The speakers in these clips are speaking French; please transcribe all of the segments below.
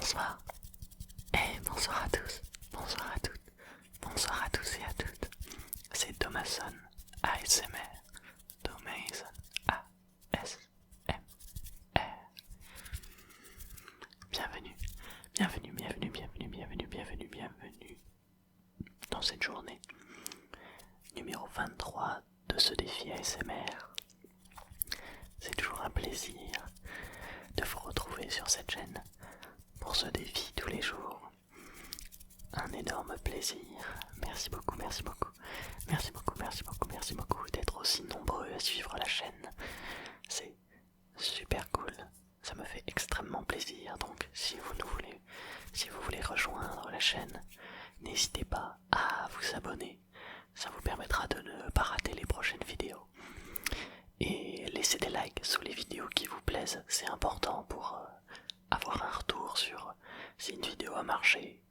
Bonsoir. Bonsoir à tous. Bonsoir à toutes. Bonsoir à tous et à toutes. C'est Thomason ASMR. Thomason ASMR. Bienvenue. Bienvenue dans cette journée numéro 23 de ce défi ASMR. C'est toujours un plaisir de vous retrouver sur cette chaîne pour ce défi tous les jours. Un énorme plaisir. Merci beaucoup d'être aussi nombreux à suivre la chaîne. C'est super cool. Ça me fait extrêmement plaisir. Donc si vous voulez rejoindre la chaîne, n'hésitez pas à vous abonner. Ça vous permettra de ne pas rater les prochaines vidéos. Et laissez des likes sous les vidéos qui vous plaisent. C'est important pour avoir un retour sur si une vidéo a marché,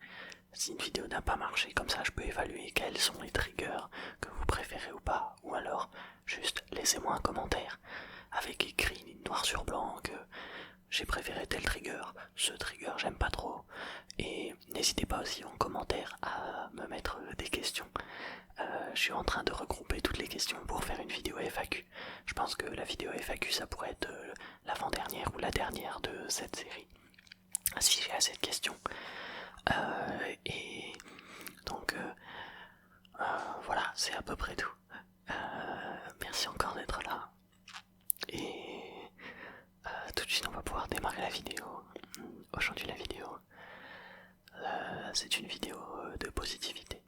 si une vidéo n'a pas marché. Comme ça je peux évaluer quels sont les triggers que vous préférez ou pas. Ou alors juste laissez-moi un commentaire avec écrit noir sur blanc que j'ai préféré tel trigger, ce trigger j'aime pas trop. Et n'hésitez pas aussi en commentaire à me mettre des questions. Je suis en train de regrouper toutes les questions pour faire une vidéo FAQ. Je pense que la vidéo FAQ ça pourrait être l'avant-dernière ou la dernière de cette série, si j'ai assez de questions. Et donc voilà, c'est à peu près tout. Merci encore d'être là. Et tout de suite on va pouvoir démarrer la vidéo. Aujourd'hui la vidéo, c'est une vidéo de positivité.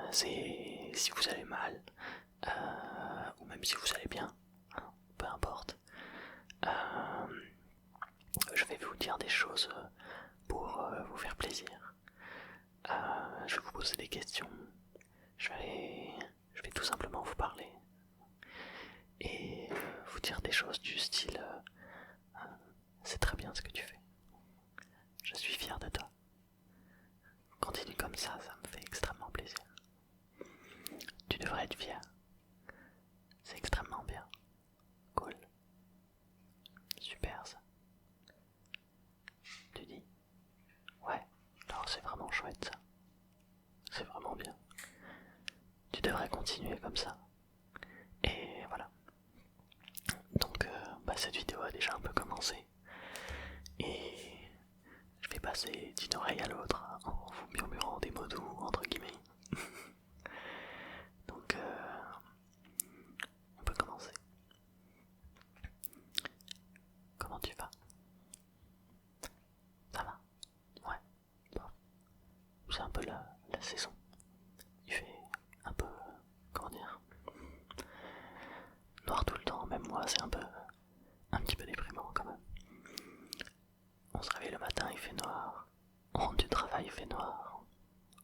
C'est si vous allez mal, ou même si vous allez bien, hein, peu importe. Je vais vous dire des choses pour vous faire plaisir. Je vais vous poser des questions. Je vais tout simplement vous parler et vous dire des choses du style c'est très bien ce que tu fais. Je suis fier de toi. Continue comme ça me fait extrêmement plaisir. Tu devrais être fier. C'est extrêmement bien. Cool. Super ça. Tu dis? Ouais, non, c'est vraiment chouette ça. C'est vraiment bien. Tu devrais continuer comme ça. Et voilà. Donc cette vidéo a déjà un peu commencé. Et je vais passer d'une oreille à l'autre en vous murmurant des mots doux entre guillemets. Donc on peut commencer. Comment tu vas? Ça va? Ouais. Bon. C'est un peu la saison. Il fait un peu, comment dire, noir tout le temps. Même moi c'est un petit peu déprimant quand même. On se réveille le matin, il fait noir. On rentre du travail, il fait noir.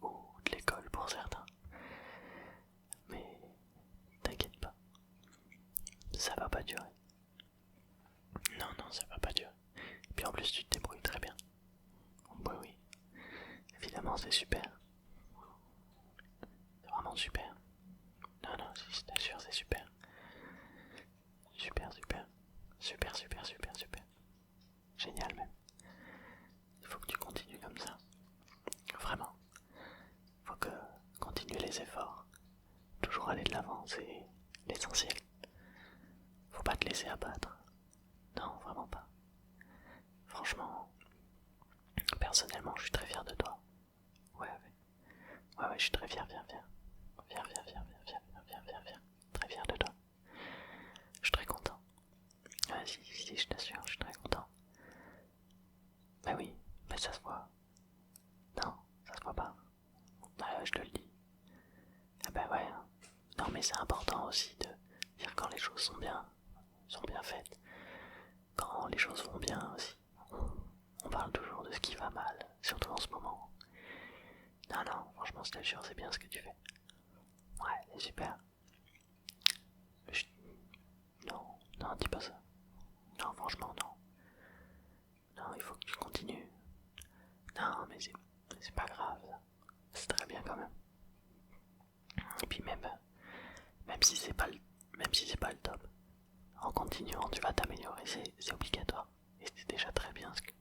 Ou de l'école pour certains. Mais t'inquiète pas, ça va pas durer. Non, ça va pas durer. Et puis en plus tu te débrouilles très bien. Bah oui, évidemment c'est super. C'est vraiment super. Non, si je t'assure c'est super. Super. Génial même. Il faut que tu continues comme ça. Vraiment. Il faut que continuer les efforts. Toujours aller de l'avant, c'est l'essentiel. Faut pas te laisser abattre. Non, vraiment pas. Franchement, personnellement, je suis très fier de toi. Ouais, je suis très fier. Très fier de toi. Je suis très content. Ouais, si, je t'assure, je suis très content. Bah oui, mais ça se voit. Non, ça se voit pas. Je te le dis. Ah bah ouais. Non mais c'est important aussi de dire quand les choses sont bien faites. Quand les choses vont bien aussi. On parle toujours de ce qui va mal, surtout en ce moment. Non, franchement, je t'assure, c'est bien ce que tu fais. Ouais, c'est super. Chut. Non, dis pas ça. Non, franchement, non. Non, il faut que tu continues. Non, mais c'est pas grave, ça. C'est très bien quand même. Et puis même si c'est pas le top, en continuant, tu vas t'améliorer, c'est obligatoire. Et c'est déjà très bien ce que...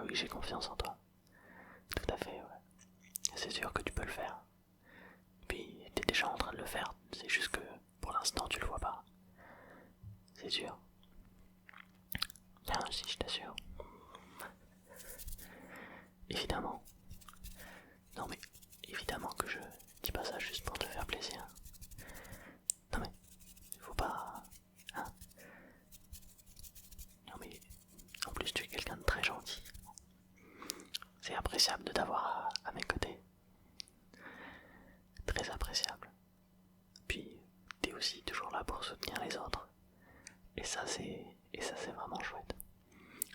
oui, j'ai confiance en toi. Tout à fait, ouais. C'est sûr que tu peux le faire. Puis t'es déjà en train de le faire, c'est juste que pour l'instant tu le vois pas. C'est sûr. Bien si je t'assure. Évidemment. Non mais, évidemment que je dis pas ça juste pour te faire plaisir. Non mais, faut pas... Hein. Non mais, en plus tu es quelqu'un de très gentil. C'est appréciable de t'avoir à mes côtés. Très appréciable. Puis, t'es aussi toujours là pour soutenir les autres. Et ça c'est vraiment chouette.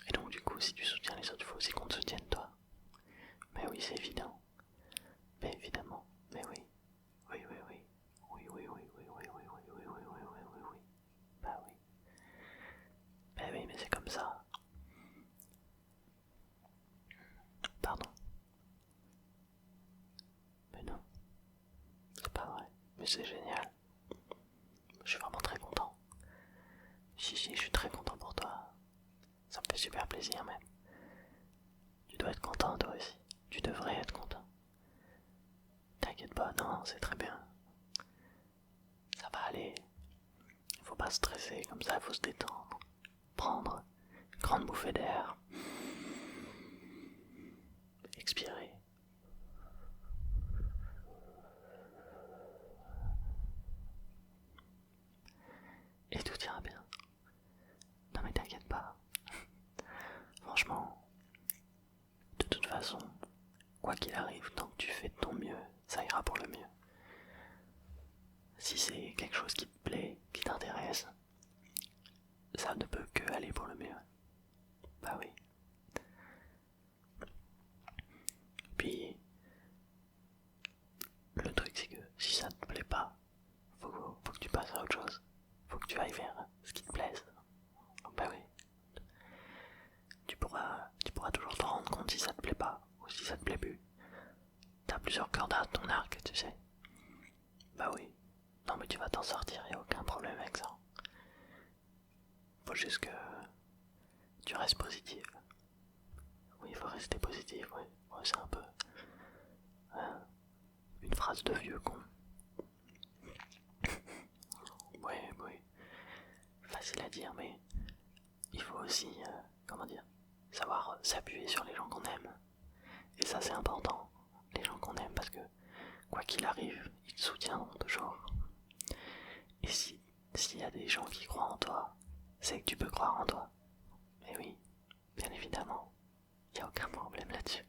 Et donc du coup, si tu soutiens les autres, il faut aussi qu'on te soutienne toi. Mais oui, c'est évident. Mais évidemment. Mais oui. Oui, oui, oui. Oui, oui, oui, oui, oui, oui, oui, oui, oui, oui, oui, oui, oui, oui. Bah oui. Bah oui, mais c'est comme ça. Pardon. Mais non. C'est pas vrai. Mais c'est génial. Je suis vraiment très content. Si, je suis très content pour toi. Ça me fait super plaisir même. Tu dois être content toi aussi. Tu devrais être content. T'inquiète pas, non, c'est très bien. Ça va aller. Faut pas stresser, comme ça, faut se détendre. Prendre une grande bouffée d'air. Expirer. Et tout ira bien. Non mais t'inquiète pas. Franchement, de toute façon, quoi qu'il arrive, tant que tu fais de ton mieux, ça ira pour le mieux. Si c'est quelque chose qui te plaît, qui t'intéresse, ça ne peut que aller pour le mieux. Bah oui. Puis, le truc c'est que si ça te plaît pas, faut que tu passes à autre chose. Faut que tu ailles vers ce qui te plaise. Bah oui. Tu pourras toujours te rendre compte si ça te plaît pas ou si ça te plaît plus. T'as plusieurs cordes à ton arc, tu sais. Bah oui. Non mais tu vas t'en sortir, y a aucun problème avec ça. Faut juste que tu restes positif. Oui, il faut rester positif, oui. Ouais, c'est un peu une phrase de vieux con. Oui, oui. Facile à dire, mais il faut aussi, comment dire, savoir s'appuyer sur les gens qu'on aime. Et ça c'est important, les gens qu'on aime, parce que quoi qu'il arrive, ils te soutiendront toujours. Et s'il y a des gens qui croient en toi, c'est que tu peux croire en toi. Mais oui, bien évidemment, il n'y a aucun problème là-dessus.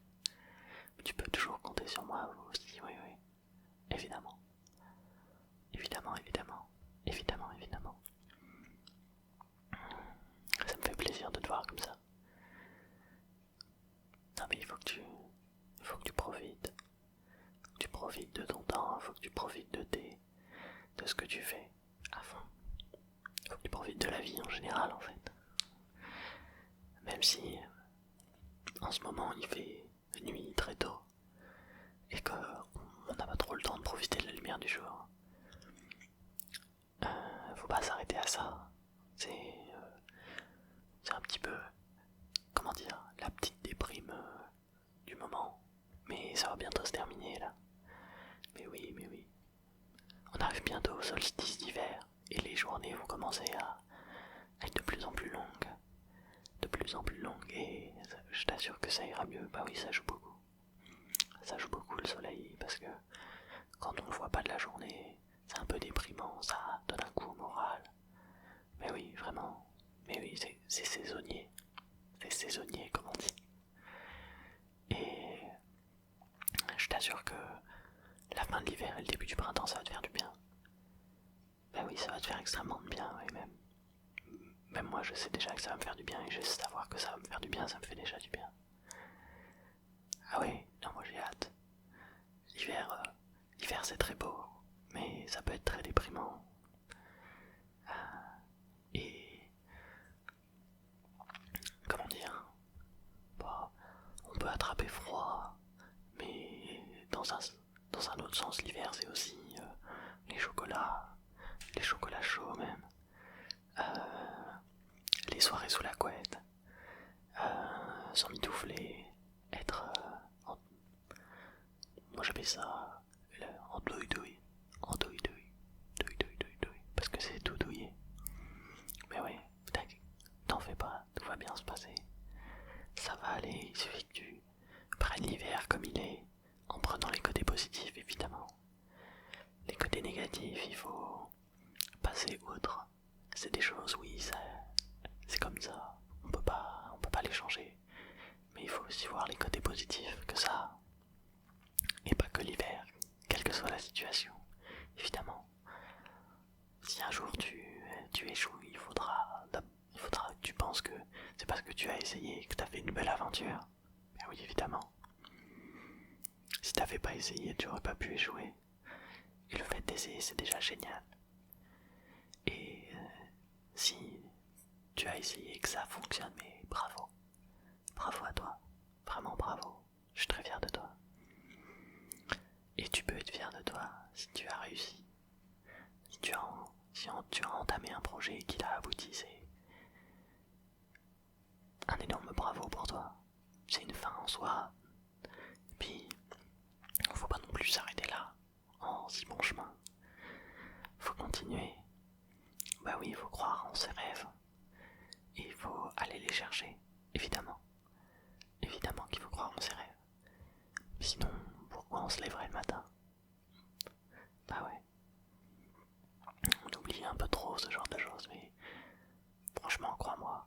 Tu peux toujours compter sur moi aussi, oui, oui. Évidemment. Évidemment, évidemment. Évidemment, évidemment. Ça me fait plaisir de te voir comme ça. Non mais il faut que tu profites. Faut que tu profites de ton temps, il faut que tu profites de ce que tu fais à fond. Faut que tu profites de la vie en général en fait. Même si en ce moment il fait nuit très tôt et qu'on n'a pas trop le temps de profiter de la lumière du jour. Faut pas s'arrêter à ça. C'est un petit peu, comment dire, la petite déprime du moment. Mais ça va bientôt se terminer là. Mais oui, mais oui. On arrive bientôt au solstice d'hiver et les journées vont commencer à être de plus en plus longues. De plus en plus longues et je t'assure que ça ira mieux. Bah oui, ça joue beaucoup. Ça joue beaucoup le soleil parce que quand on ne voit pas de la journée, c'est un peu déprimant, ça donne un coup au moral. Mais oui, vraiment. Mais oui, c'est saisonnier. C'est saisonnier comme on dit. Et je t'assure que la fin de l'hiver et le début du printemps, ça va te faire du bien. Ben oui, ça va te faire extrêmement de bien, oui, même moi, je sais déjà que ça va me faire du bien, et juste savoir que ça va me faire du bien, ça me fait déjà du bien. Ah oui, non, moi j'ai hâte. L'hiver c'est très beau, mais ça peut être très déprimant. Et comment dire, bah, on peut attraper froid, mais dans un autre sens, l'hiver c'est aussi les chocolats chauds même, les soirées sous la couette, s'emmitoufler, être moi j'appelle ça en douille-douille, en douille-douille, douille-douille, parce que c'est tout douillé. Mais oui, t'en fais pas, tout va bien se passer. Ça va aller, il suffit que tu prennes l'hiver comme il est, en prenant les côtés positifs évidemment. Les côtés négatifs, il faut passer outre. C'est des choses, oui, c'est comme ça, on peut pas les changer. Mais il faut aussi voir les côtés positifs que ça, et pas que l'hiver, quelle que soit la situation, évidemment. Si un jour tu échoues, il faudra que tu penses que c'est parce que tu as essayé que tu as fait une belle aventure. Mais oui, évidemment. Si t'avais pas essayé, tu aurais pas pu échouer. Et le fait d'essayer, c'est déjà génial. Et si tu as essayé et que ça fonctionne, mais bravo. Bravo à toi. Vraiment bravo. Je suis très fier de toi. Et tu peux être fier de toi si tu as réussi. Si tu as entamé un projet et qu'il a abouti, c'est un énorme bravo pour toi. C'est une fin en soi. Et puis, faut pas non plus s'arrêter là, en si bon chemin. Faut continuer. Bah oui, il faut croire en ses rêves. Et il faut aller les chercher, évidemment. Évidemment qu'il faut croire en ses rêves. Sinon, pourquoi on se lèverait le matin? Bah ouais. On oublie un peu trop ce genre de choses, mais franchement, crois-moi,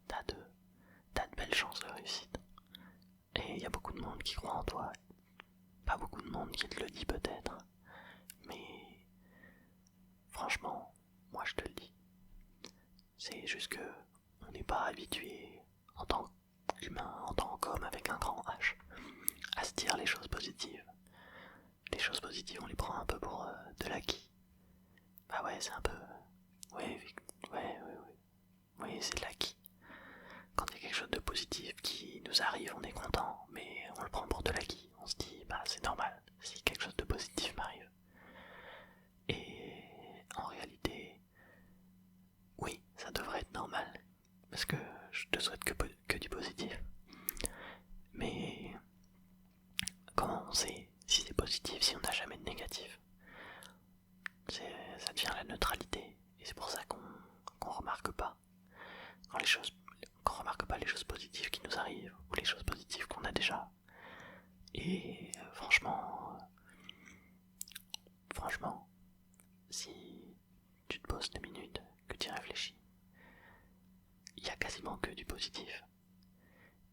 t'as de belles chances de réussite. Et il y a beaucoup de monde qui croit en toi. Pas beaucoup de monde qui te le dit peut-être. Mais franchement, moi je te le dis. C'est juste que on n'est pas habitué en tant qu'humain, en tant qu'homme avec un grand H, à se dire les choses positives. Les choses positives, on les prend un peu pour de l'acquis. Bah ouais, c'est un peu... Ouais, ouais, c'est de l'acquis. Quand il y a quelque chose de positif qui nous arrive, on est content, mais on le prend pour de l'acquis. On se dit, bah c'est normal si quelque chose de positif m'arrive. Et en réalité, oui, ça devrait être normal, parce que je te souhaite que du positif. Mais comment on sait si c'est positif si on n'a jamais de négatif? Ça devient la neutralité, et c'est pour ça qu'on remarque pas qu'on remarque pas les choses positives qui nous arrivent ou les choses positives qu'on a déjà. Et franchement, si tu te poses 2 minutes, que tu y réfléchis, il y a quasiment que du positif.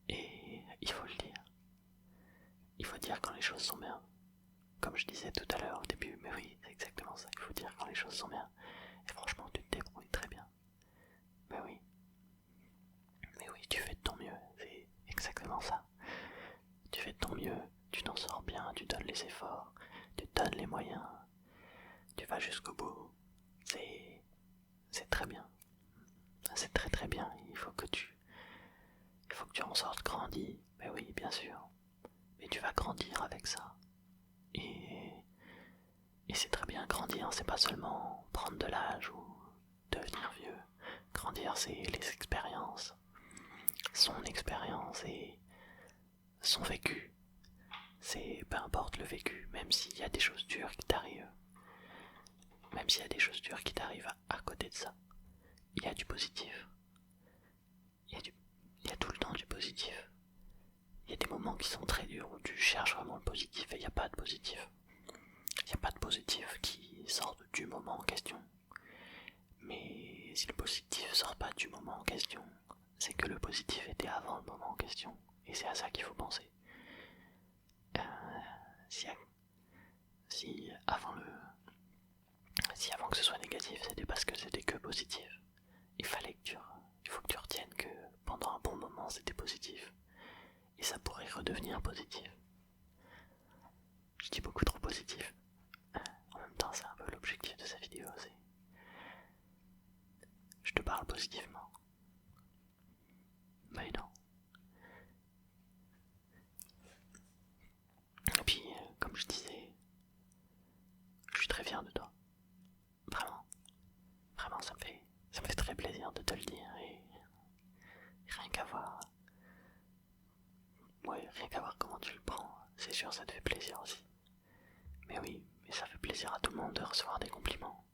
Et il faut le dire. Il faut dire quand les choses sont bien. Comme je disais tout à l'heure au début, mais oui, c'est exactement ça. Il faut dire quand les choses sont bien. Et franchement, tu te débrouilles très bien. Mais oui. Mais oui, tu fais de ton mieux. C'est exactement ça. Tu fais de ton mieux. Tu t'en sors bien. Tu donnes les efforts. Tu te donnes les moyens. Tu vas jusqu'au bout. C'est très bien. C'est très très bien. Il faut que tu en sortes grandi. Mais oui, bien sûr. Mais tu vas grandir avec ça. Et c'est très bien, grandir, c'est pas seulement prendre de l'âge ou devenir vieux. Grandir, c'est les expériences, son expérience et son vécu. C'est peu importe le vécu, même s'il y a des choses dures qui t'arrivent. Même s'il y a des choses dures qui t'arrivent à côté de ça, il y a du positif. Il y a tout le temps du positif. Il y a des moments qui sont très durs où tu cherches vraiment le positif et il n'y a pas de positif. Il n'y a pas de positif qui sortent du moment en question. Mais si le positif sort pas du moment en question, c'est que le positif était avant le moment en question. Et c'est à ça qu'il faut penser. Euh, si, si avant si avant que ce soit négatif, c'était parce que c'était que positif. Il faut que tu retiennes que pendant un bon moment c'était positif. Et ça pourrait redevenir positif. Je dis beaucoup trop positif. En même temps, c'est un peu l'objectif de cette vidéo aussi. Je te parle positivement. Mais non. Et puis, comme je disais, je suis très fier de toi. Vraiment. Vraiment, ça me fait, très plaisir de te le dire. Et rien qu'à voir rien qu'à voir comment tu le prends, c'est sûr ça te fait plaisir aussi. Mais oui, mais ça fait plaisir à tout le monde de recevoir des compliments.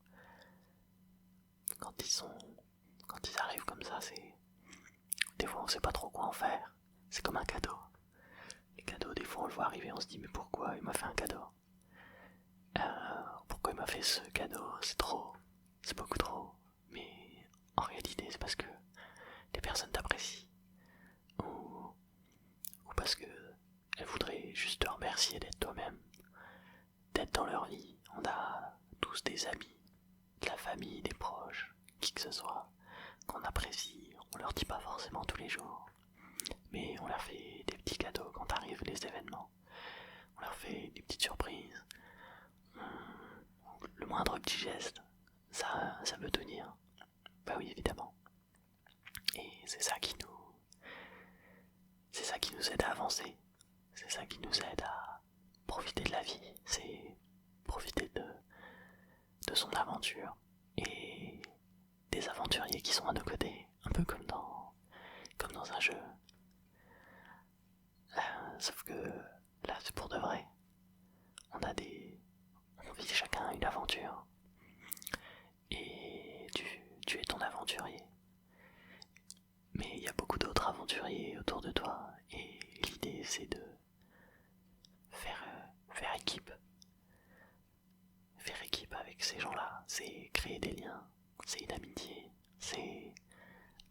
Quand ils arrivent comme ça, c'est... Des fois on sait pas trop quoi en faire. C'est comme un cadeau. Les cadeaux, des fois on le voit arriver, on se dit mais pourquoi il m'a fait un cadeau? Pourquoi il m'a fait ce cadeau? C'est trop, c'est beaucoup trop. Mais en réalité c'est parce que les personnes t'apprécient. Ou parce que elles voudraient juste te remercier d'être toi-même, d'être dans leur vie. On a tous des amis, de la famille, des proches, qui que ce soit, qu'on apprécie. On leur dit pas forcément tous les jours, mais on leur fait des petits cadeaux quand arrivent les événements. On leur fait des petites surprises. Le moindre petit geste, ça veut tenir. Bah oui, évidemment. Et c'est ça qui nous aide à avancer. C'est ça qui nous aide à profiter de la vie. C'est profiter de son aventure et des aventuriers qui sont à nos côtés, un peu comme dans un jeu. Sauf que là, c'est pour de vrai. On vit chacun une aventure et tu es ton aventurier. Mais il y a beaucoup d'autres aventuriers autour de toi et l'idée c'est de faire équipe. Faire équipe avec ces gens-là, c'est créer des liens, c'est une amitié, c'est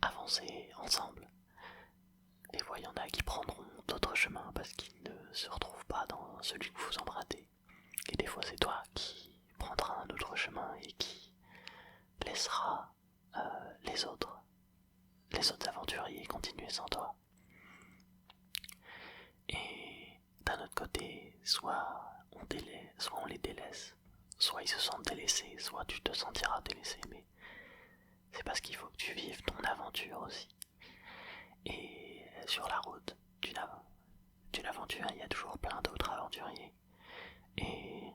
avancer ensemble. Des fois, il y en a qui prendront d'autres chemins parce qu'ils ne se retrouvent pas dans celui que vous empruntez. Et des fois, c'est toi qui prendras un autre chemin et qui laissera les autres aventuriers continuer sans toi. Et d'un autre côté, soit on les délaisse, soit ils se sentent délaissés, soit tu te sentiras délaissé, mais c'est parce qu'il faut que tu vives ton aventure aussi. Et sur la route d'une aventure, il y a toujours plein d'autres aventuriers. Et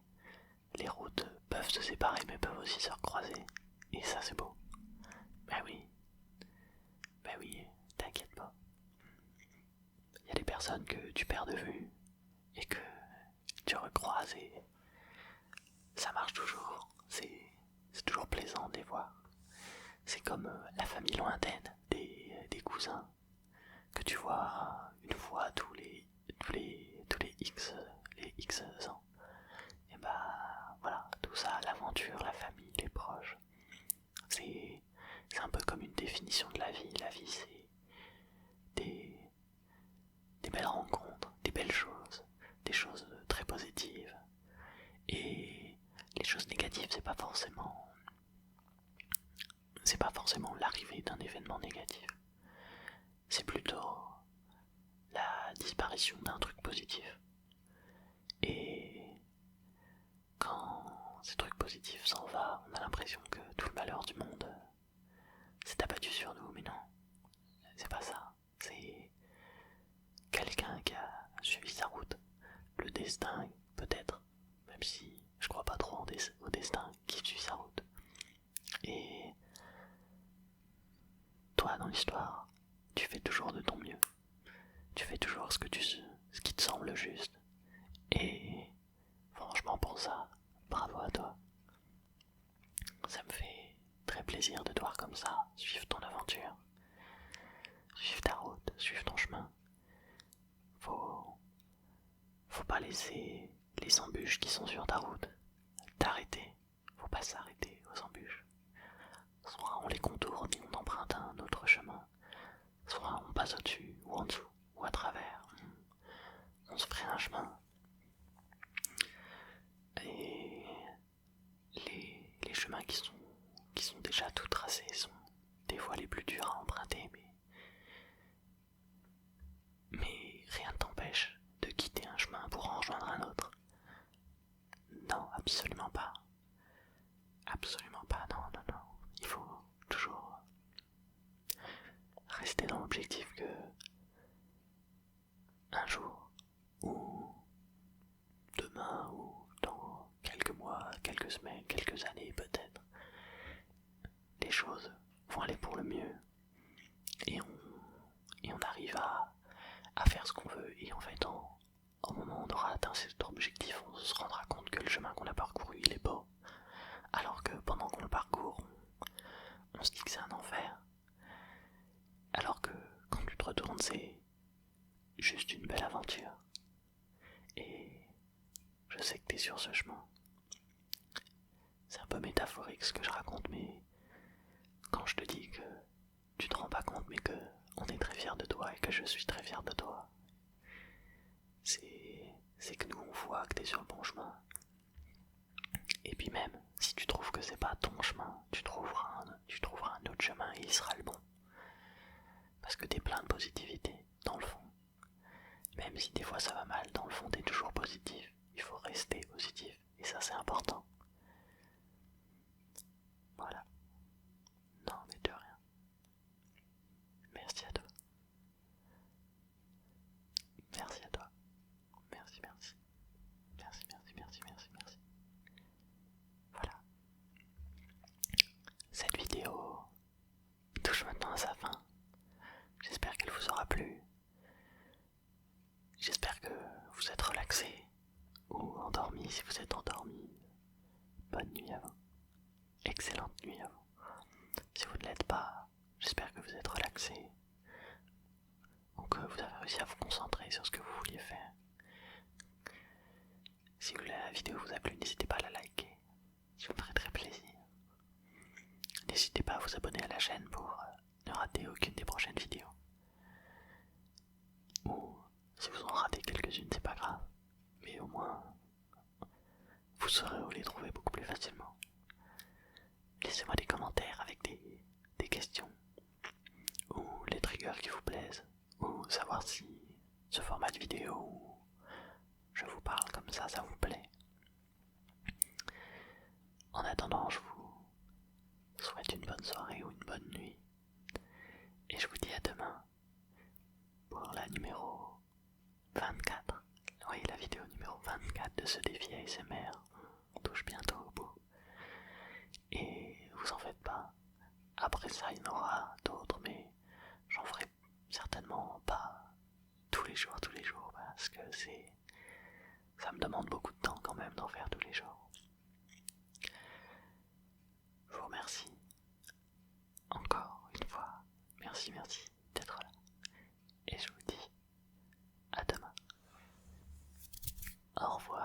les routes peuvent se séparer mais peuvent aussi se recroiser. Et ça c'est beau. Ben oui, t'inquiète pas. Il y a des personnes que tu perds de vue et que tu recroises et ça marche toujours. C'est toujours plaisant de les voir. C'est comme la famille lointaine des cousins que tu vois une fois tous les X ans. Et bah voilà, tout ça, l'aventure, la famille, les proches, c'est un peu comme une définition de la vie. La vie c'est des, des belles rencontres, des belles choses, des choses très positives. Et les choses négatives, c'est pas forcément l'arrivée d'un événement négatif. C'est plutôt la disparition d'un truc positif. Et quand ce truc positif s'en va, on a l'impression que tout le malheur du monde s'est abattu sur nous, mais non, c'est pas ça. C'est quelqu'un qui a suivi sa route. Le destin, peut-être, même si je crois pas trop au destin qui suit sa route. Et toi, dans l'histoire, tu fais toujours de ton mieux. Tu fais toujours ce qui te semble juste. Et franchement, pour ça, bravo à toi. Ça me fait très plaisir de te voir comme ça, suivre ton aventure, suivre ta route, suivre ton chemin. Faut pas laisser les embûches qui sont sur ta route t'arrêter. Faut pas s'arrêter aux embûches. Soit on les contourne et on emprunte un autre chemin, soit on passe au-dessus ou en dessous ou à travers. On se ferait un chemin. Et les chemins qui sont déjà tout tracés sont des fois les plus durs à emprunter, mais rien ne t'empêche de quitter un chemin pour en rejoindre un autre. Non, absolument pas. Absolument pas, non, non, non. Il faut toujours rester dans l'objectif que un jour, ou demain, ou dans quelques mois, quelques semaines, quelques années peut-être, les choses vont aller pour le mieux et on arrive à faire ce qu'on veut et en fait atteint cet objectif, on se rendra compte que le chemin qu'on a parcouru, il est beau. Alors que pendant qu'on le parcourt, on se dit que c'est un enfer. Alors que quand tu te retournes, c'est juste une belle aventure. Et je sais que t'es sur ce chemin. C'est un peu métaphorique ce que je raconte, mais quand je te dis que tu te rends pas compte, mais que on est très fiers de toi et que je suis très fier de toi, c'est que nous on voit que t'es sur le bon chemin. Et puis même, si tu trouves que c'est pas ton chemin, tu trouveras un autre chemin et il sera le bon. Parce que t'es plein de positivité, dans le fond. Même si des fois ça va mal, dans le fond t'es toujours positif. Il faut rester positif, et ça c'est important. Voilà. Non mais de rien. Merci à toi. Merci à toi. Merci, merci. Merci, merci, merci, merci, merci. Voilà. Cette vidéo touche maintenant à sa fin. J'espère qu'elle vous aura plu. J'espère que vous êtes relaxés ou endormis si vous êtes endormis. Bonne nuit à vous. Excellente nuit à vous. Si vous ne l'êtes pas, j'espère que vous êtes relaxés ou que vous avez réussi à vous concentrer sur ce que vous vouliez faire. Si la vidéo vous a plu, n'hésitez pas à la liker. Ça me ferait très plaisir. N'hésitez pas à vous abonner à la chaîne pour ne rater aucune des prochaines vidéos. Ou si vous en ratez quelques-unes, c'est pas grave. Mais au moins, vous saurez où les trouver beaucoup plus facilement. Laissez-moi des commentaires avec des questions. Ou les triggers qui vous plaisent. Ou savoir si ce format de vidéo où je vous parle comme ça vous plaît. En attendant, je vous souhaite une bonne soirée ou une bonne nuit. Et je vous dis à demain pour la numéro 24. Oui, la vidéo numéro 24 de ce défi ASMR. On touche bientôt au bout. Et vous en faites pas. Après ça, il y en aura d'autres, mais j'en ferai certainement pas tous les jours, parce que ça me demande beaucoup de temps quand même d'en faire tous les jours. Je vous remercie encore une fois. Merci d'être là. Et je vous dis à demain. Au revoir.